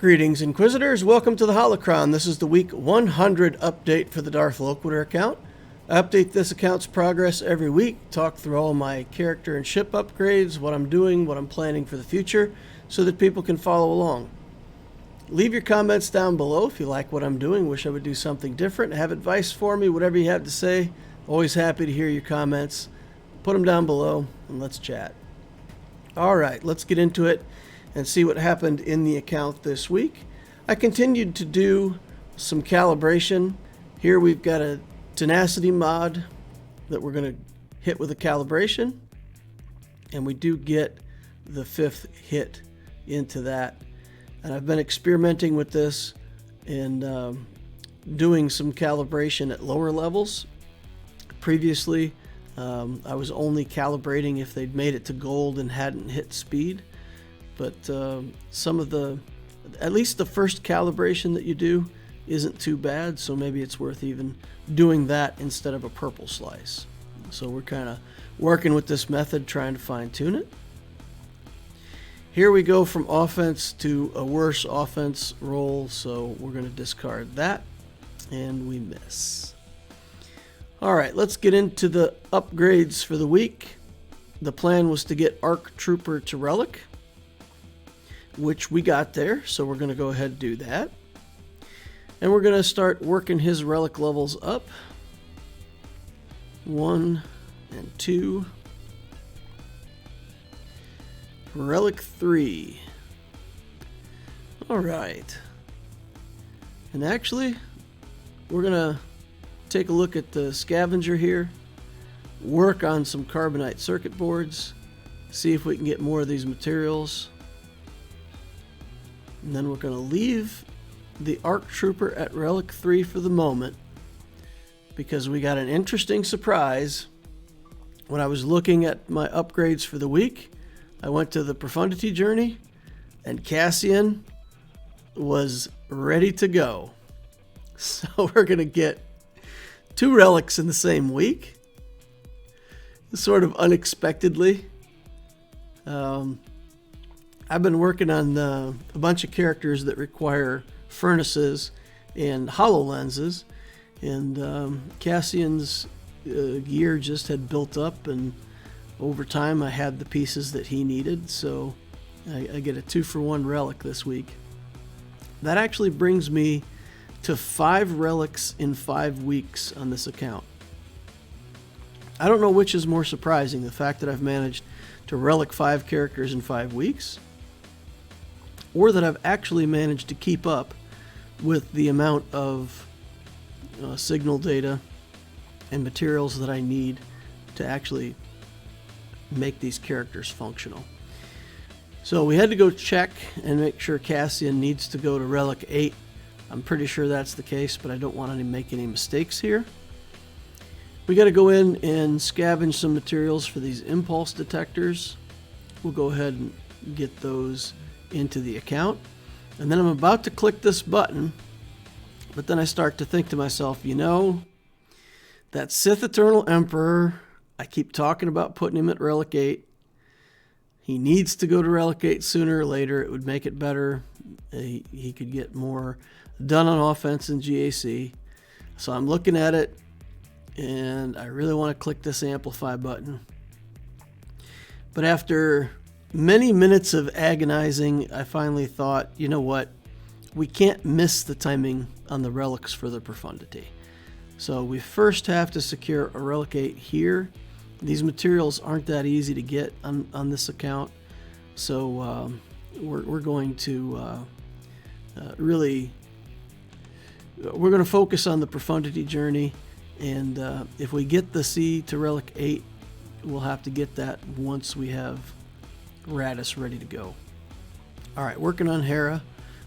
Greetings, Inquisitors. Welcome to the Holocron. This is the week 100 update for the Darth Loquitur account. I update this account's progress every week, talk through all my character and ship upgrades, what I'm doing, what I'm planning for the future, so that people can follow along. Leave your comments down below if you like what I'm doing, wish I would do something different, have advice for me, whatever you have to say. Always happy to hear your comments. Put them down below and let's chat. Alright, let's get into it and see what happened in the account this week. I continued to do some calibration. Here we've got a tenacity mod that we're going to hit with a calibration, and we do get the 5th hit into that. And I've been experimenting with this and doing some calibration at lower levels. Previously, I was only calibrating if they'd made it to gold and hadn't hit speed. But some of at least the first calibration that you do isn't too bad, so maybe it's worth even doing that instead of a purple slice. So we're kind of working with this method, trying to fine-tune it. Here we go from offense to a worse offense roll, so we're going to discard that, and we miss. Alright, let's get into the upgrades for the week. The plan was to get ARC Trooper to Relic, which we got there, so we're going to go ahead and do that. And we're going to start working his relic levels up. 1 and 2. Relic 3. Alright. And actually, we're going to take a look at the scavenger here, work on some carbonite circuit boards, see if we can get more of these materials. And then we're going to leave the ARC Trooper at Relic 3 for the moment, because we got an interesting surprise. When I was looking at my upgrades for the week, I went to the Profundity Journey, and Cassian was ready to go. So we're going to get 2 relics in the same week, sort of unexpectedly. I've been working on a bunch of characters that require furnaces and HoloLenses, and Cassian's gear just had built up, and over time I had the pieces that he needed, so I get a 2-for-1 relic this week. That actually brings me to 5 relics in 5 weeks on this account. I don't know which is more surprising, the fact that I've managed to relic 5 characters in 5 weeks, or that I've actually managed to keep up with the amount of signal data and materials that I need to actually make these characters functional. So we had to go check and make sure Cassian needs to go to Relic 8. I'm pretty sure that's the case, but I don't want to make any mistakes here. We got to go in and scavenge some materials for these impulse detectors. We'll go ahead and get those into the account, and then I'm about to click this button, but then I start to think to myself, you know, that Sith Eternal Emperor, I keep talking about putting him at Relic 8. He needs to go to Relic 8 sooner or later. It would make it better. He could get more done on offense in GAC. So I'm looking at it, and I really want to click this amplify button. But after many minutes of agonizing, I finally thought, you know what, we can't miss the timing on the relics for the Profundity. So we first have to secure a Relic 8 here. These materials aren't that easy to get on this account, so we're going to we're going to focus on the Profundity Journey, and if we get the C to Relic 8, we'll have to get that once we have Radis ready to go. Alright, working on Hera.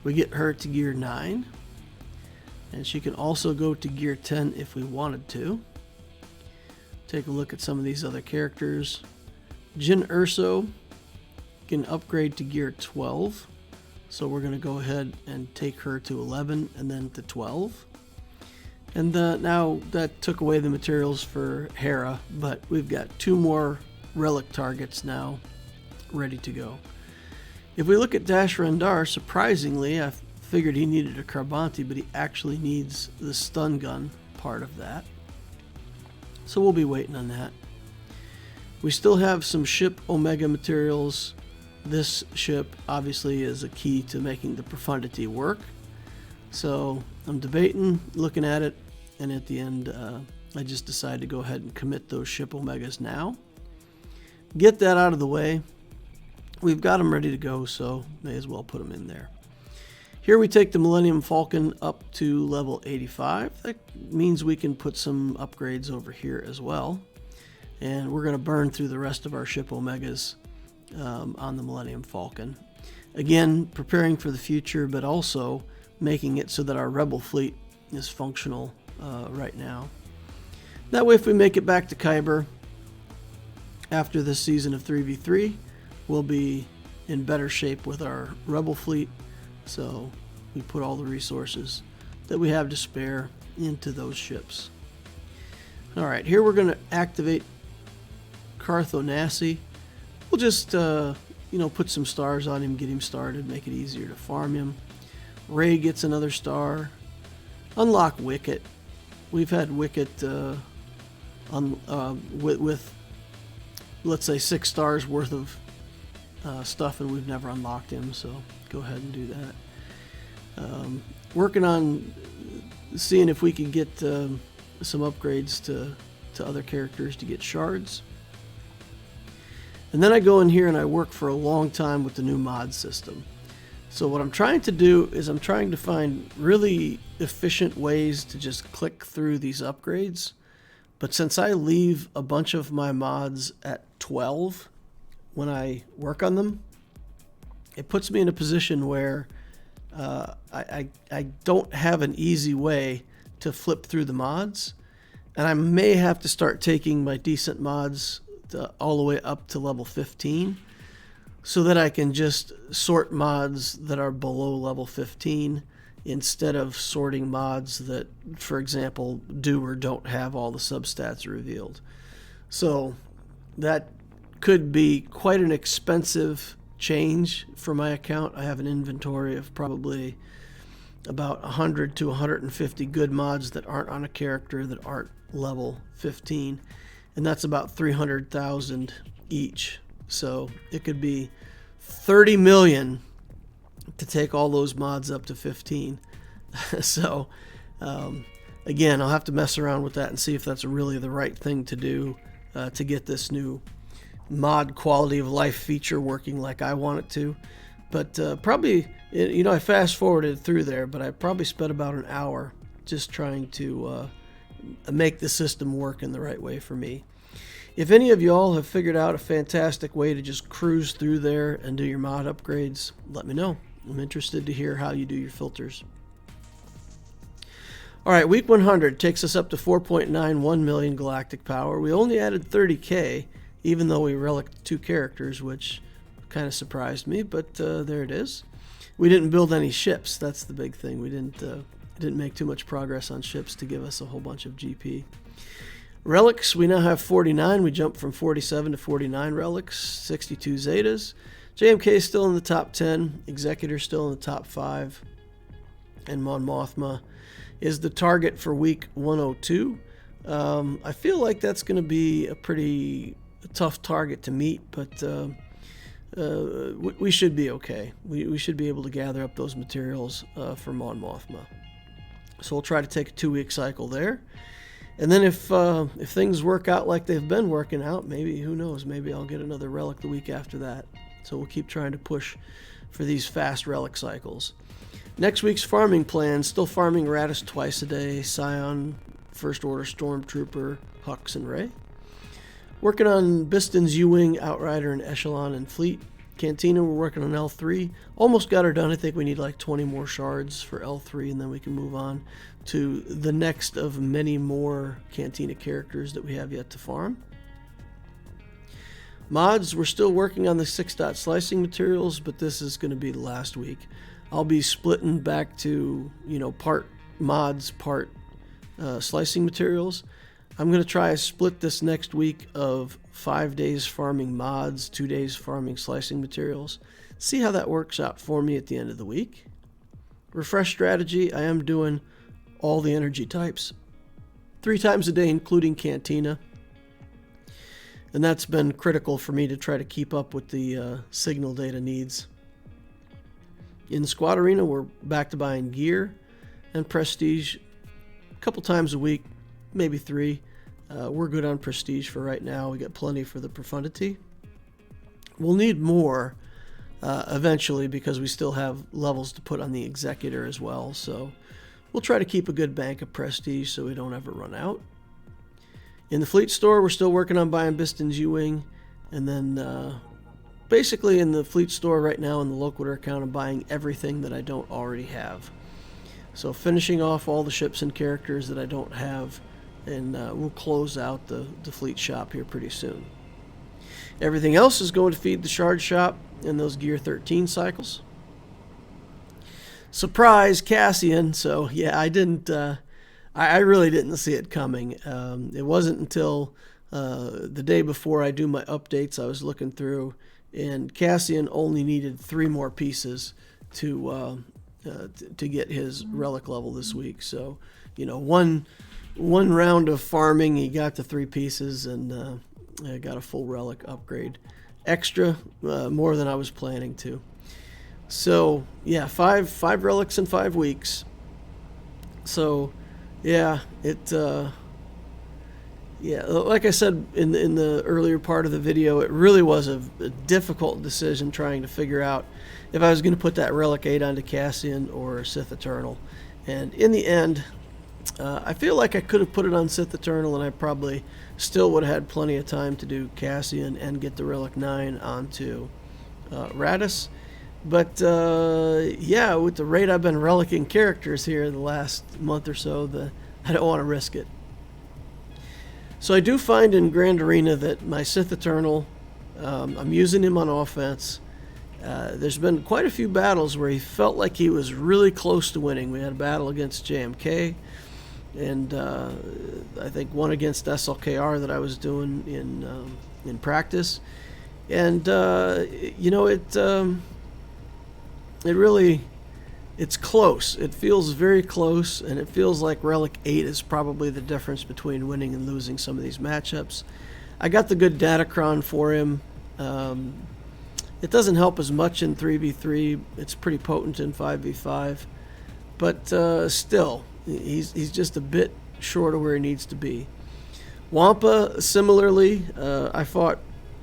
We get her to gear 9, and she can also go to gear 10 if we wanted to. Take a look at some of these other characters. Jyn Erso can upgrade to gear 12, so we're going to go ahead and take her to 11 and then to 12. And now that took away the materials for Hera, but we've got 2 more relic targets now ready to go. If we look at Dash Rendar, surprisingly, I figured he needed a Carbonti, but he actually needs the stun gun part of that. So we'll be waiting on that. We still have some ship Omega materials. This ship obviously is a key to making the profundity work. So I'm debating, looking at it, and at the end I just decided to go ahead and commit those ship Omegas now. Get that out of the way. We've got them ready to go, so may as well put them in there. Here we take the Millennium Falcon up to level 85. That means we can put some upgrades over here as well. And we're going to burn through the rest of our ship Omegas on the Millennium Falcon. Again, preparing for the future, but also making it so that our Rebel fleet is functional right now. That way, if we make it back to Kyber after this season of 3v3, we'll be in better shape with our Rebel fleet. So we put all the resources that we have to spare into those ships. Alright, here we're going to activate Carthonasi. We'll just put some stars on him, get him started, make it easier to farm him. Ray gets another star. Unlock Wicket. We've had Wicket with let's say 6 stars worth of stuff, and we've never unlocked him, so go ahead and do that. Working on seeing if we can get some upgrades to other characters to get shards. And then I go in here and I work for a long time with the new mod system. So what I'm trying to do is I'm trying to find really efficient ways to just click through these upgrades. But since I leave a bunch of my mods at 12 when I work on them, it puts me in a position where I don't have an easy way to flip through the mods. And I may have to start taking my decent mods all the way up to level 15 so that I can just sort mods that are below level 15 instead of sorting mods that, for example, do or don't have all the substats revealed. So that could be quite an expensive change for my account. I have an inventory of probably about 100 to 150 good mods that aren't on a character that aren't level 15, and that's about 300,000 each. So it could be 30 million to take all those mods up to 15. So again, I'll have to mess around with that and see if that's really the right thing to do to get this new mod quality of life feature working like I want it to. But probably, I fast forwarded through there, but I probably spent about an hour just trying to make the system work in the right way for me. If any of y'all have figured out a fantastic way to just cruise through there and do your mod upgrades, let me know. I'm interested to hear how you do your filters. Alright, week 100 takes us up to 4.91 million galactic power. We only added 30k, even though we reliced 2 characters, which kind of surprised me, but there it is. We didn't build any ships. That's the big thing. We didn't make too much progress on ships to give us a whole bunch of GP. Relics, we now have 49. We jumped from 47 to 49 relics, 62 Zetas. JMK is still in the top 10. Executor still in the top 5. And Mon Mothma is the target for week 102. I feel like that's going to be a pretty tough target to meet, but we should be okay. We should be able to gather up those materials for Mon Mothma. So we'll try to take a 2-week cycle there. And then if things work out like they've been working out, maybe, who knows, maybe I'll get another relic the week after that. So we'll keep trying to push for these fast relic cycles. Next week's farming plan, still farming Radis twice a day, Scion, First Order Stormtrooper, Hux, and Ray. Working on Biston's U-Wing, Outrider, and Echelon and Fleet. Cantina, we're working on L3. Almost got her done. I think we need like 20 more shards for L3, and then we can move on to the next of many more Cantina characters that we have yet to farm. Mods, we're still working on the 6-dot slicing materials, but this is going to be the last week. I'll be splitting back to, part mods, part slicing materials. I'm going to try a split this next week of 5 days farming mods, 2 days farming slicing materials. See how that works out for me at the end of the week. Refresh strategy, I am doing all the energy types 3 times a day, including Cantina. And that's been critical for me to try to keep up with the signal data needs. In Squad Arena, we're back to buying gear and prestige a couple times a week, maybe 3. We're good on prestige for right now. We got plenty for the profundity. We'll need more eventually because we still have levels to put on the Executor as well. So we'll try to keep a good bank of prestige so we don't ever run out. In the fleet store, we're still working on buying Biston's U-Wing. And then basically in the fleet store right now in the Loquitur account, I'm buying everything that I don't already have. So finishing off all the ships and characters that I don't have, and we'll close out the fleet shop here pretty soon. Everything else is going to feed the shard shop and those Gear 13 cycles. Surprise, Cassian. So yeah, I really didn't see it coming. It wasn't until the day before I do my updates, I was looking through, and Cassian only needed 3 more pieces to get his relic level this week. So, one round of farming, he got the 3 pieces, and got a full relic upgrade. Extra, more than I was planning to. So, yeah, 5 relics in 5 weeks. So, yeah, like I said in the earlier part of the video, it really was a difficult decision trying to figure out if I was going to put that Relic 8 onto Cassian or Sith Eternal. And in the end, I feel like I could have put it on Sith Eternal, and I probably still would have had plenty of time to do Cassian and get the Relic 9 onto Radis. But yeah, with the rate I've been relicing characters here the last month or so, I don't want to risk it. So I do find in Grand Arena that my Sith Eternal, I'm using him on offense. There's been quite a few battles where he felt like he was really close to winning. We had a battle against JMK, and I think one against SLKR that I was doing in practice. And it's close. It feels very close, and it feels like Relic 8 is probably the difference between winning and losing some of these matchups. I got the good Datacron for him. It doesn't help as much in 3v3. It's pretty potent in 5v5. But still, he's just a bit short of where he needs to be. Wampa, similarly, I fought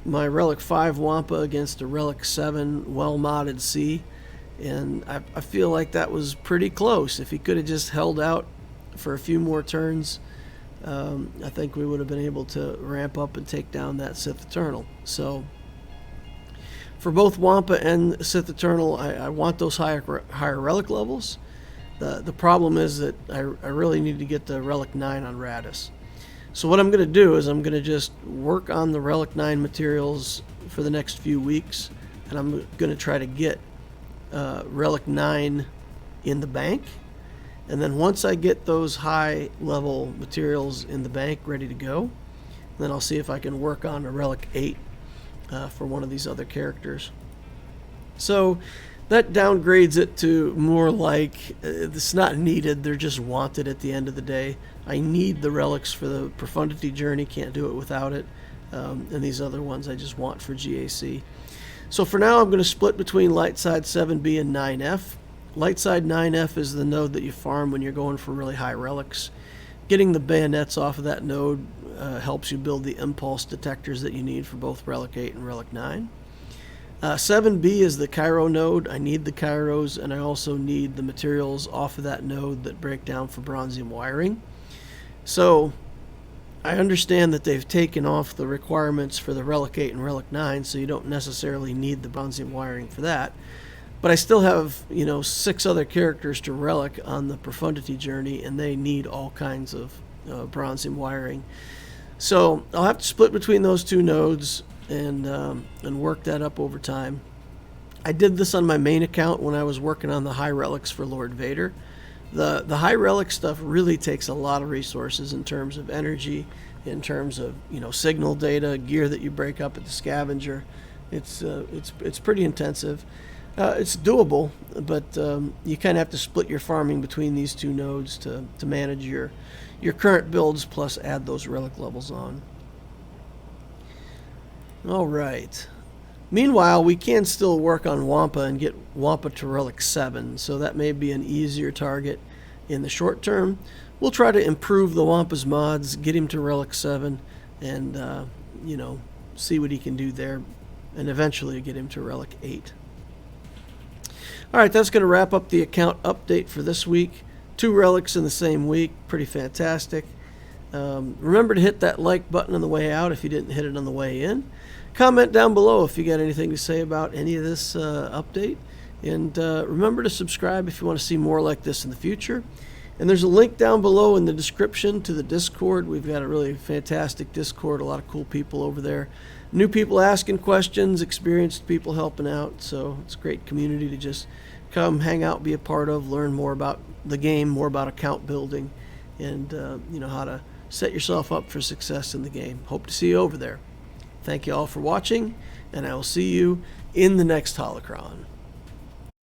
my Relic 5 Wampa against a Relic 7 well-modded C. And I feel like that was pretty close. If he could have just held out for a few more turns, I think we would have been able to ramp up and take down that Sith Eternal. So for both Wampa and Sith Eternal, I want those higher relic levels. The problem is that I really need to get the Relic 9 on Radis. So what I'm going to do is I'm going to just work on the Relic 9 materials for the next few weeks, and I'm going to try to get Relic 9 in the bank, and then once I get those high level materials in the bank ready to go, then I'll see if I can work on a Relic 8 for one of these other characters. So that downgrades it to more like it's not needed, they're just wanted at the end of the day. I need the relics for the Profundity journey, can't do it without it, and these other ones I just want for GAC. So for now, I'm going to split between Lightside 7B and 9F. Lightside 9F is the node that you farm when you're going for really high relics. Getting the bayonets off of that node helps you build the impulse detectors that you need for both Relic 8 and Relic 9. 7B is the Cairo node. I need the Kairos, and I also need the materials off of that node that break down for bronzium wiring. So I understand that they've taken off the requirements for the Relic 8 and Relic 9, so you don't necessarily need the bronzium wiring for that. But I still have, 6 other characters to relic on the Profundity journey, and they need all kinds of bronzium wiring. So I'll have to split between those 2 nodes and work that up over time. I did this on my main account when I was working on the high relics for Lord Vader. The high relic stuff really takes a lot of resources in terms of energy, in terms of signal data, gear that you break up at the scavenger, It's pretty intensive. It's doable, but you kind of have to split your farming between these two nodes to manage your current builds, plus add those relic levels on. All right. Meanwhile, we can still work on Wampa and get Wampa to Relic 7, so that may be an easier target in the short term. We'll try to improve the Wampa's mods, get him to Relic 7, and see what he can do there, and eventually get him to Relic 8. Alright, that's going to wrap up the account update for this week. 2 relics in the same week, pretty fantastic. Remember to hit that like button on the way out if you didn't hit it on the way in. Comment down below if you got anything to say about any of this update. And remember to subscribe if you want to see more like this in the future. And there's a link down below in the description to the Discord. We've got a really fantastic Discord, a lot of cool people over there. New people asking questions, experienced people helping out. So it's a great community to just come hang out, be a part of, learn more about the game, more about account building, and how to set yourself up for success in the game. Hope to see you over there. Thank you all for watching, and I will see you in the next Holocron.